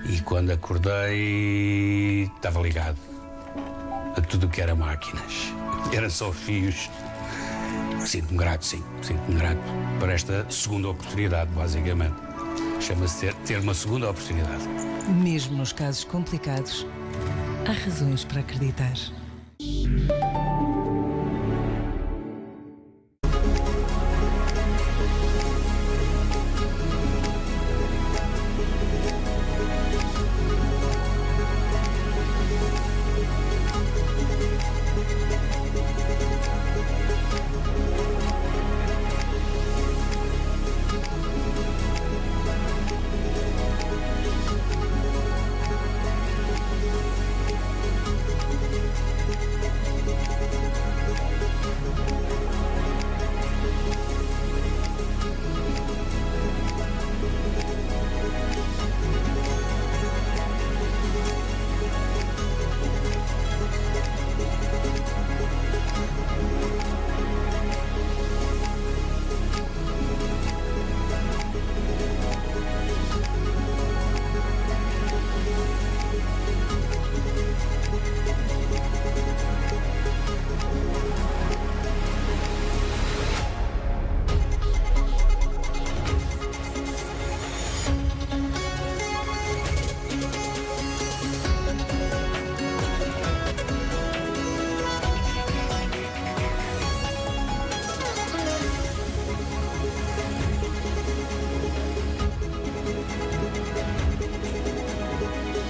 E quando acordei, estava ligado a tudo o que era máquinas. Eram só fios. Sinto-me grato, sim. Sinto-me grato por esta segunda oportunidade, basicamente. Chama-se ter uma segunda oportunidade. Mesmo nos casos complicados, há razões para acreditar.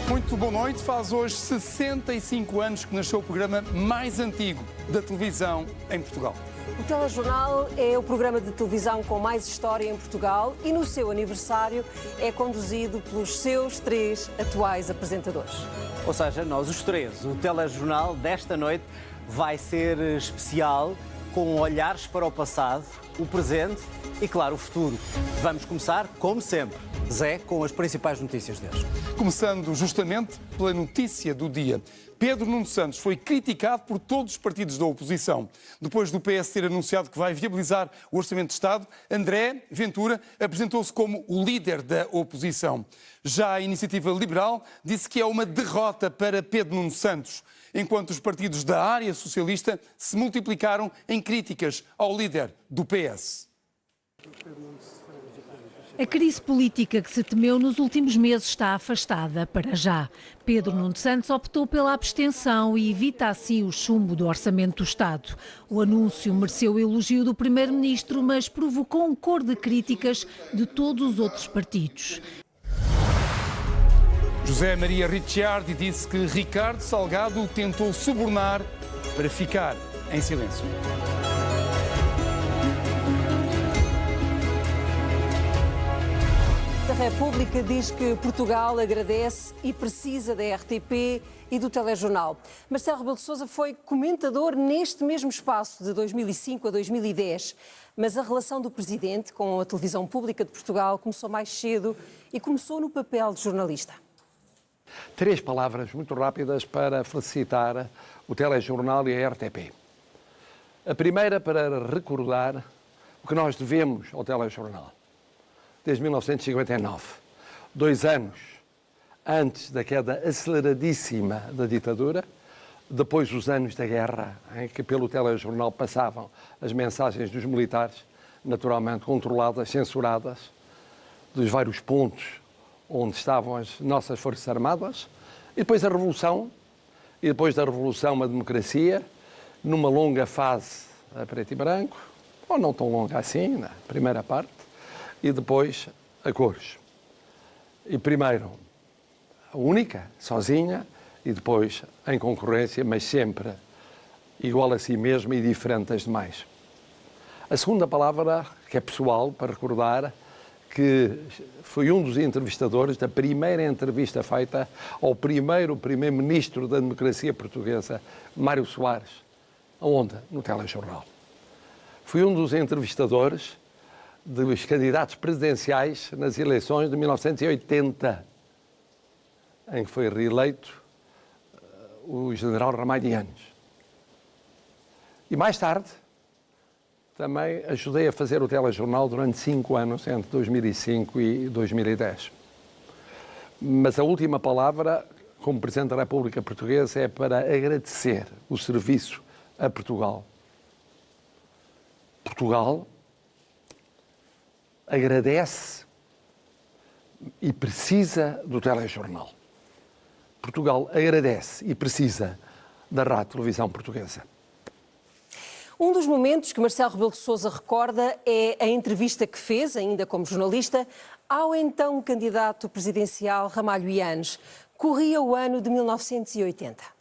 Muito boa noite. Faz hoje 65 anos que nasceu o programa mais antigo da televisão em Portugal. O Telejornal é o programa de televisão com mais história em Portugal e no seu aniversário é conduzido pelos seus 3 atuais apresentadores. Ou seja, nós os 3. O Telejornal desta noite vai ser especial, com olhares para o passado, o presente e, claro, o futuro. Vamos começar, como sempre, Zé, com as principais notícias de hoje. Começando justamente pela notícia do dia. Pedro Nuno Santos foi criticado por todos os partidos da oposição. Depois do PS ter anunciado que vai viabilizar o Orçamento de Estado, André Ventura apresentou-se como o líder da oposição. Já a Iniciativa Liberal disse que é uma derrota para Pedro Nuno Santos, enquanto os partidos da área socialista se multiplicaram em críticas ao líder do PS. A crise política que se temeu nos últimos meses está afastada para já. Pedro Nuno Santos optou pela abstenção e evita assim o chumbo do Orçamento do Estado. O anúncio mereceu elogio do Primeiro-Ministro, mas provocou um coro de críticas de todos os outros partidos. José Maria Ricciardi disse que Ricardo Salgado o tentou subornar para ficar em silêncio. A República diz que Portugal agradece e precisa da RTP e do Telejornal. Marcelo Rebelo de Sousa foi comentador neste mesmo espaço de 2005 a 2010. Mas a relação do Presidente com a televisão pública de Portugal começou mais cedo e começou no papel de jornalista. 3 palavras muito rápidas para felicitar o Telejornal e a RTP. A primeira para recordar o que nós devemos ao Telejornal. Desde 1959, 2 anos antes da queda aceleradíssima da ditadura, depois dos anos da guerra, em que pelo Telejornal passavam as mensagens dos militares, naturalmente controladas, censuradas, dos vários pontos onde estavam as nossas Forças Armadas, e depois a Revolução, e depois da Revolução a democracia, numa longa fase a preto e branco, ou não tão longa assim, na primeira parte, e depois a cores. E primeiro a única, sozinha, e depois em concorrência, mas sempre igual a si mesma e diferente das demais. A segunda palavra, que é pessoal, para recordar que foi um dos entrevistadores da primeira entrevista feita ao primeiro-ministro da democracia portuguesa, Mário Soares. Aonde? No Telejornal. Fui um dos entrevistadores dos candidatos presidenciais nas eleições de 1980, em que foi reeleito o general Ramalhianes. E mais tarde, também ajudei a fazer o Telejornal durante 5 anos, entre 2005 e 2010. Mas a última palavra, como Presidente da República Portuguesa, é para agradecer o serviço a Portugal. Portugal agradece e precisa do telejornal. Portugal agradece e precisa da Rádio Televisão Portuguesa. Um dos momentos que Marcelo Rebelo de Sousa recorda é a entrevista que fez, ainda como jornalista, ao então candidato presidencial Ramalho Eanes. Corria o ano de 1980.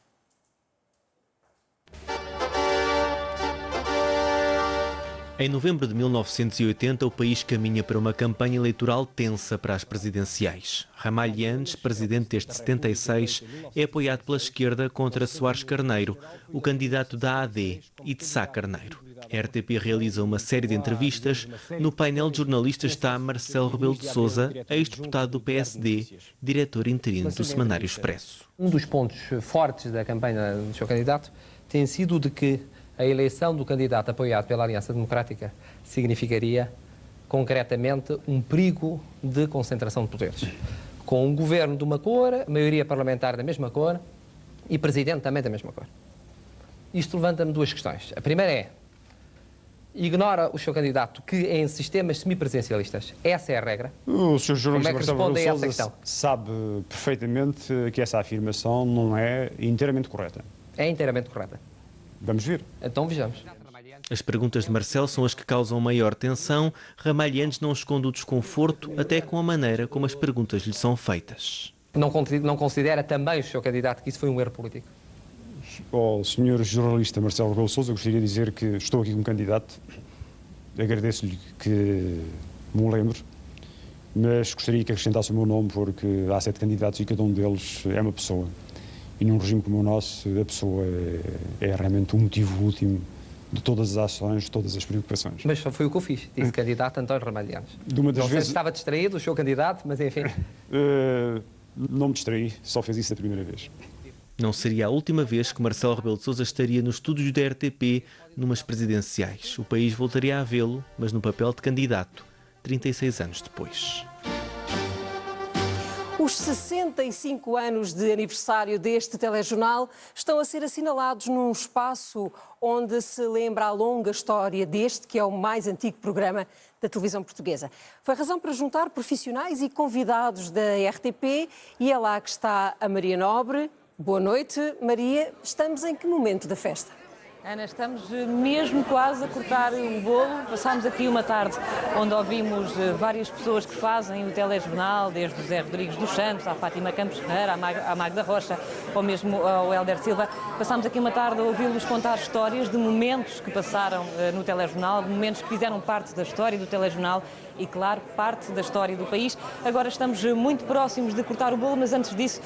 Em novembro de 1980, o país caminha para uma campanha eleitoral tensa para as presidenciais. Ramalho Eanes, presidente desde 76, é apoiado pela esquerda contra Soares Carneiro, o candidato da AD, e de Sá Carneiro. A RTP realiza uma série de entrevistas. No painel de jornalistas está Marcelo Rebelo de Sousa, ex-deputado do PSD, diretor interino do Semanário Expresso. Um dos pontos fortes da campanha do seu candidato tem sido de que a eleição do candidato apoiado pela Aliança Democrática significaria, concretamente, um perigo de concentração de poderes. Com um governo de uma cor, maioria parlamentar da mesma cor e presidente também da mesma cor. Isto levanta-me duas questões. A primeira é, ignora o seu candidato que em sistemas semipresidencialistas essa é a regra? O Sr. jornalista Marcelo Rebelo de Sousa questão? Sabe perfeitamente que essa afirmação não é inteiramente correta. É inteiramente correta. Vamos ver. Então vejamos. As perguntas de Marcelo são as que causam maior tensão. Ramalho Eanes não esconde o desconforto, até com a maneira como as perguntas lhe são feitas. Não considera também o seu candidato que isso foi um erro político? Ao Sr. jornalista Marcelo Rebelo de Sousa, gostaria de dizer que estou aqui como candidato. Agradeço-lhe que me lembre, mas gostaria que acrescentasse o meu nome, porque há 7 candidatos e cada um deles é uma pessoa. E num regime como o nosso, a pessoa é realmente o motivo último de todas as ações, de todas as preocupações. Mas foi o que eu fiz, disse candidato António Ramalho Eanes. Não sei se estava distraído, o seu candidato, mas enfim. Não me distraí, só fez isso a primeira vez. Não seria a última vez que Marcelo Rebelo de Sousa estaria nos estúdios da RTP numas presidenciais. O país voltaria a vê-lo, mas no papel de candidato, 36 anos depois. Os 65 anos de aniversário deste telejornal estão a ser assinalados num espaço onde se lembra a longa história deste, que é o mais antigo programa da televisão portuguesa. Foi razão para juntar profissionais e convidados da RTP e é lá que está a Maria Nobre. Boa noite, Maria. Estamos em que momento da festa? Ana, estamos mesmo quase a cortar o bolo. Passámos aqui uma tarde onde ouvimos várias pessoas que fazem o telejornal, desde o Zé Rodrigues dos Santos, à Fátima Campos Ferreira, à Magda Rocha, ou mesmo ao Hélder Silva. Passámos aqui uma tarde a ouvi-los contar histórias de momentos que passaram no telejornal, de momentos que fizeram parte da história do telejornal e, claro, parte da história do país. Agora estamos muito próximos de cortar o bolo, mas antes disso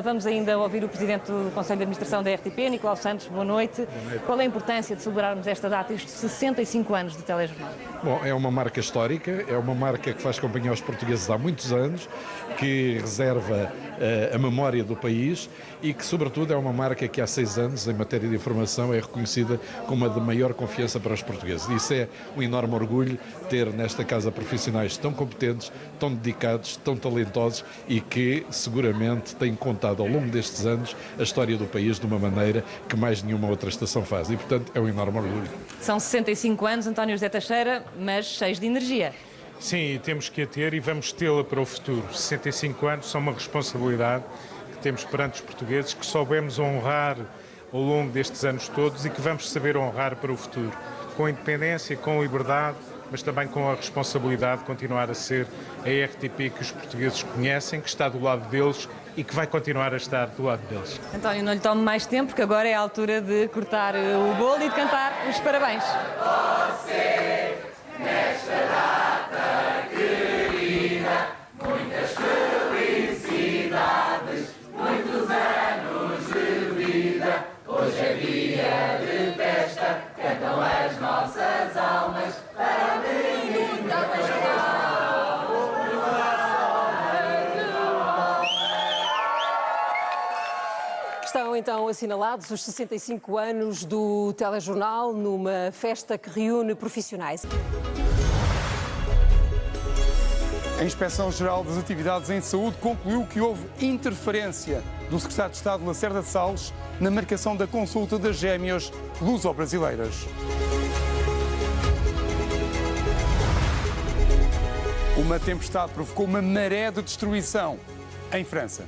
vamos ainda ouvir o Presidente do Conselho de Administração da RTP, Nicolau Santos. Boa noite. Boa noite. Qual é a importância de celebrarmos esta data, estes 65 anos de telejornal? Bom, é uma marca histórica, é uma marca que faz companhia aos portugueses há muitos anos, que reserva a memória do país e que, sobretudo, é uma marca que há 6 anos, em matéria de informação, é reconhecida como a de maior confiança para os portugueses. E isso é um enorme orgulho ter nesta casa profissionais tão competentes, tão dedicados, tão talentosos e que, seguramente, têm contado ao longo destes anos a história do país de uma maneira que mais nenhuma outra estação faz. E, portanto, é um enorme orgulho. São 65 anos, António José Teixeira, mas cheios de energia. Sim, temos que a ter e vamos tê-la para o futuro. 65 anos são uma responsabilidade que temos perante os portugueses, que soubemos honrar ao longo destes anos todos e que vamos saber honrar para o futuro. Com independência, com liberdade, mas também com a responsabilidade de continuar a ser a RTP que os portugueses conhecem, que está do lado deles e que vai continuar a estar do lado deles. António, não lhe tomo mais tempo, porque agora é a altura de cortar o bolo e de cantar os parabéns. Você, nesta data querida, muitas felicidades, muitos anos de vida. Hoje é dia de festa, cantam as nossas almas para a menina Pascal. Estão então assinalados os 65 anos do telejornal numa festa que reúne profissionais. A Inspeção-Geral das Atividades em Saúde concluiu que houve interferência do Secretário de Estado Lacerda Salles na marcação da consulta das gêmeas luso-brasileiras. Uma tempestade provocou uma maré de destruição em França.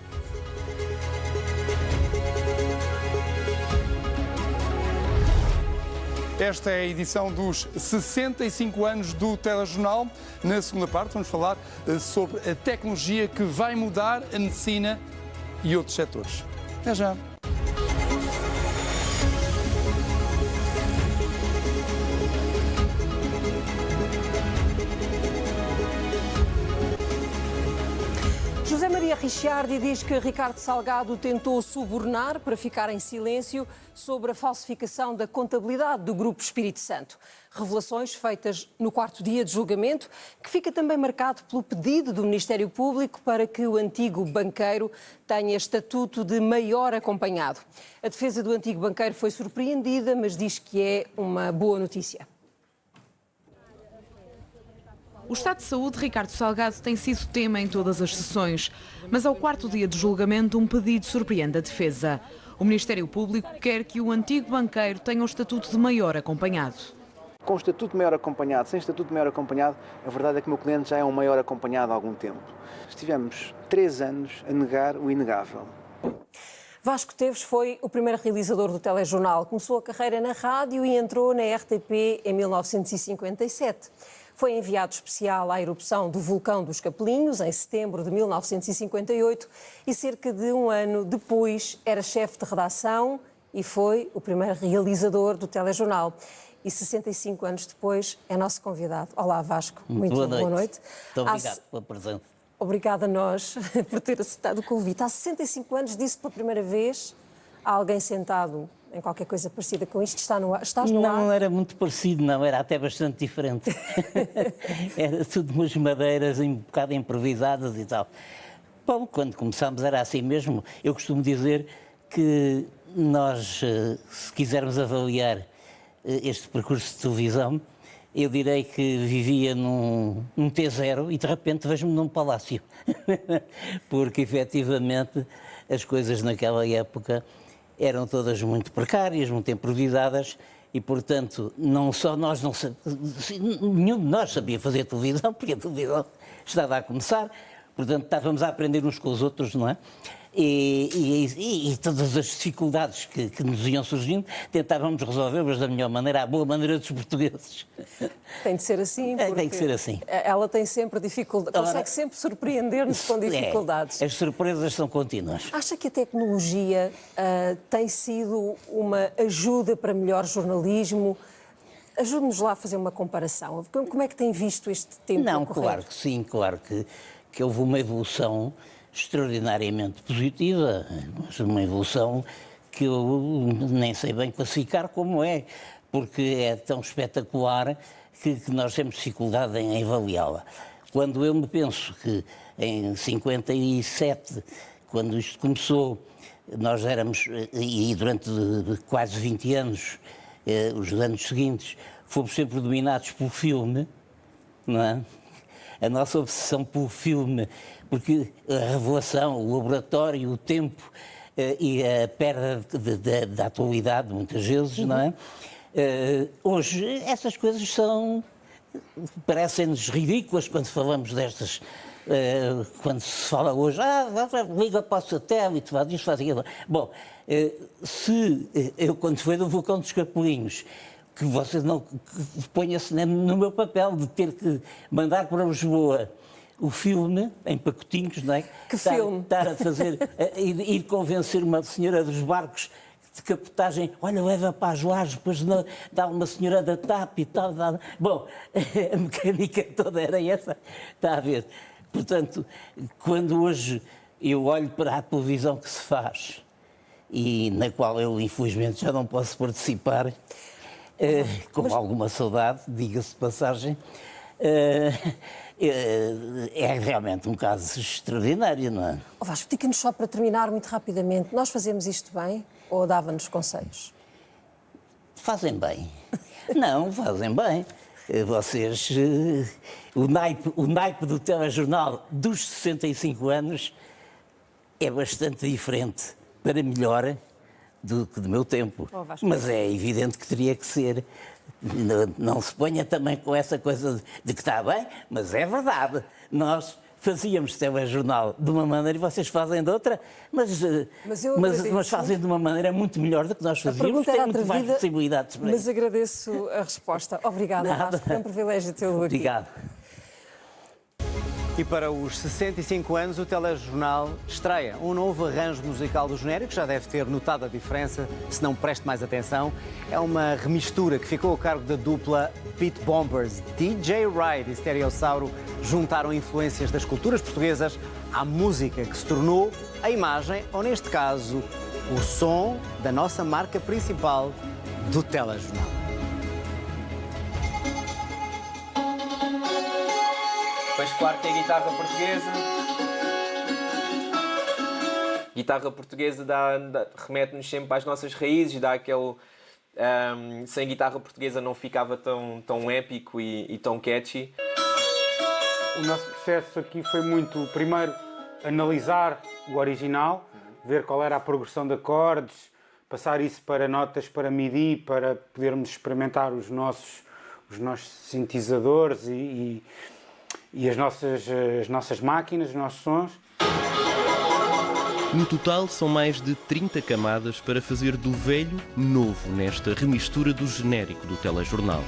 Esta é a edição dos 65 anos do Telejornal. Na segunda parte vamos falar sobre a tecnologia que vai mudar a medicina e outros setores. Até já! José Maria Ricciardi diz que Ricardo Salgado tentou subornar para ficar em silêncio sobre a falsificação da contabilidade do Grupo Espírito Santo. Revelações feitas no quarto dia de julgamento, que fica também marcado pelo pedido do Ministério Público para que o antigo banqueiro tenha estatuto de maior acompanhado. A defesa do antigo banqueiro foi surpreendida, mas diz que é uma boa notícia. O estado de saúde de Ricardo Salgado tem sido tema em todas as sessões, mas ao quarto dia de julgamento um pedido surpreende a defesa. O Ministério Público quer que o antigo banqueiro tenha o estatuto de maior acompanhado. Com o estatuto de maior acompanhado, sem estatuto de maior acompanhado, a verdade é que o meu cliente já é um maior acompanhado há algum tempo. Estivemos 3 anos a negar o inegável. Vasco Teves foi o primeiro realizador do telejornal. Começou a carreira na rádio e entrou na RTP em 1957. Foi enviado especial à erupção do vulcão dos Capelinhos, em setembro de 1958, e cerca de um ano depois era chefe de redação e foi o primeiro realizador do telejornal. E 65 anos depois é nosso convidado. Olá, Vasco. Muito boa noite. Muito obrigado pela presença. Obrigada a nós por ter aceitado o convite. Há 65 anos disse pela primeira vez a alguém sentado em qualquer coisa parecida com isto. Estás no ar? Não era muito parecido, não. Era até bastante diferente. Era tudo umas madeiras um bocado improvisadas e tal. Bom, quando começámos era assim mesmo. Eu costumo dizer que nós, se quisermos avaliar este percurso de televisão, eu direi que vivia num T0 e de repente vejo-me num palácio. Porque efetivamente as coisas naquela época eram todas muito precárias, muito improvisadas e, portanto, não só nós, nenhum de nós sabia fazer televisão, porque a televisão estava a começar, portanto, estávamos a aprender uns com os outros, não é? E todas as dificuldades que nos iam surgindo, tentávamos resolvê-las da melhor maneira, à boa maneira dos portugueses. Tem de ser assim, porque tem de ser assim. Ela tem sempre dificuldades, consegue sempre surpreender-nos com dificuldades. As surpresas são contínuas. Acha que a tecnologia tem sido uma ajuda para melhor jornalismo? Ajude-nos lá a fazer uma comparação. Como é que tem visto este tempo? Não, claro que sim, claro que houve uma evolução extraordinariamente positiva, mas uma evolução que eu nem sei bem classificar como é, porque é tão espetacular que nós temos dificuldade em avaliá-la. Quando eu me penso que em 57, quando isto começou, nós éramos, e durante quase 20 anos, os anos seguintes, fomos sempre dominados pelo filme, não é? A nossa obsessão pelo filme, porque a revelação, o laboratório, o tempo e a perda da atualidade, muitas vezes, não é? Hoje, essas coisas parecem-nos ridículas quando falamos destas. Quando se fala hoje, liga para o satélite, faz isto, faz aquilo. Bom, se eu, quando foi do vulcão dos Capelinhos, que você não ponha-se no meu papel de ter que mandar para Lisboa o filme, em pacotinhos, não é? Que filme? Estar a fazer, ir convencer uma senhora dos barcos de capotagem, olha, leva para as lajes, depois dá uma senhora da TAP e tal. Bom, a mecânica toda era essa, está a ver? Portanto, quando hoje eu olho para a televisão que se faz e na qual eu, infelizmente, já não posso participar, com alguma saudade, diga-se de passagem, é realmente um caso extraordinário, não é? Vasco, diga-nos só para terminar muito rapidamente, nós fazemos isto bem ou dava-nos conselhos? Fazem bem. Não, fazem bem. Vocês, o naipe do telejornal dos 65 anos é bastante diferente, para melhor, do que do meu tempo. Mas é evidente que teria que ser. Não se ponha também com essa coisa de que está bem, mas é verdade. Nós fazíamos telejornal de uma maneira e vocês fazem de outra, mas fazem de uma maneira muito melhor do que nós fazíamos. Tem muito mais possibilidades para isso. Mas agradeço a resposta. Obrigada, Vasco. É um privilégio tê-lo aqui. Obrigado. E para os 65 anos, o telejornal estreia um novo arranjo musical do genérico. Já deve ter notado a diferença, se não preste mais atenção. É uma remistura que ficou a cargo da dupla Beat Bombers. DJ Ride e Stereossauro juntaram influências das culturas portuguesas à música que se tornou a imagem, ou neste caso, o som da nossa marca principal do telejornal. Depois, claro, tem a guitarra portuguesa. Guitarra portuguesa remete-nos sempre às nossas raízes, dá aquele... sem guitarra portuguesa não ficava tão épico e tão catchy. O nosso processo aqui foi muito, primeiro, analisar o original, ver qual era a progressão de acordes, passar isso para notas, para MIDI, para podermos experimentar os nossos sintetizadores e as nossas máquinas, os nossos sons. No total, são mais de 30 camadas para fazer do velho novo nesta remistura do genérico do telejornal.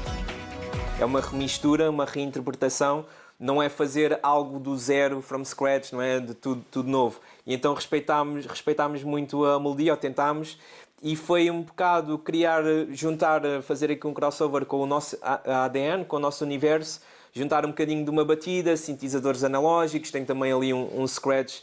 É uma remistura, uma reinterpretação, não é fazer algo do zero, from scratch, não é de tudo novo. E então respeitámos muito a melodia, ou tentámos, e foi um bocado fazer aqui um crossover com o nosso ADN, com o nosso universo, juntar um bocadinho de uma batida, sintetizadores analógicos, tem também ali um scratch.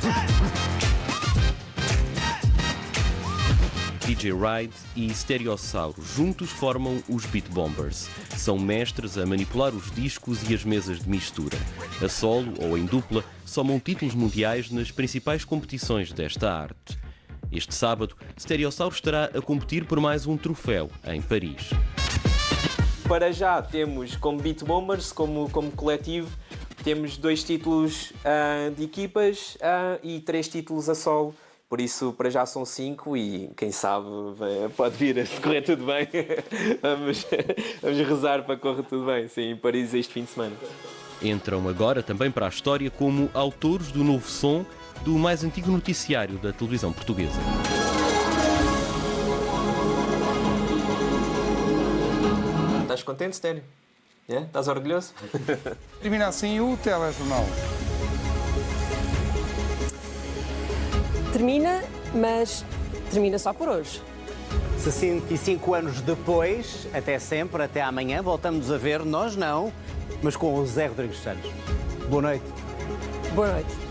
DJ Ride e Stereossauro juntos formam os Beat Bombers. São mestres a manipular os discos e as mesas de mistura. A solo ou em dupla, somam títulos mundiais nas principais competições desta arte. Este sábado, Stereossauro estará a competir por mais um troféu em Paris. Para já temos como Beat Bombers, como coletivo, temos 2 títulos de equipas e 3 títulos a solo. Por isso, para já são 5 e quem sabe pode vir se correr tudo bem. vamos rezar para que corra tudo bem, sim, em Paris este fim de semana. Entram agora também para a história como autores do novo som do mais antigo noticiário da televisão portuguesa. Estás contente, Stélio? Estás orgulhoso? Termina assim o telejornal. Termina, mas termina só por hoje. 65 anos depois, até sempre, até amanhã, voltamos a ver, nós não, mas com o José Rodrigues Santos. Boa noite. Boa noite.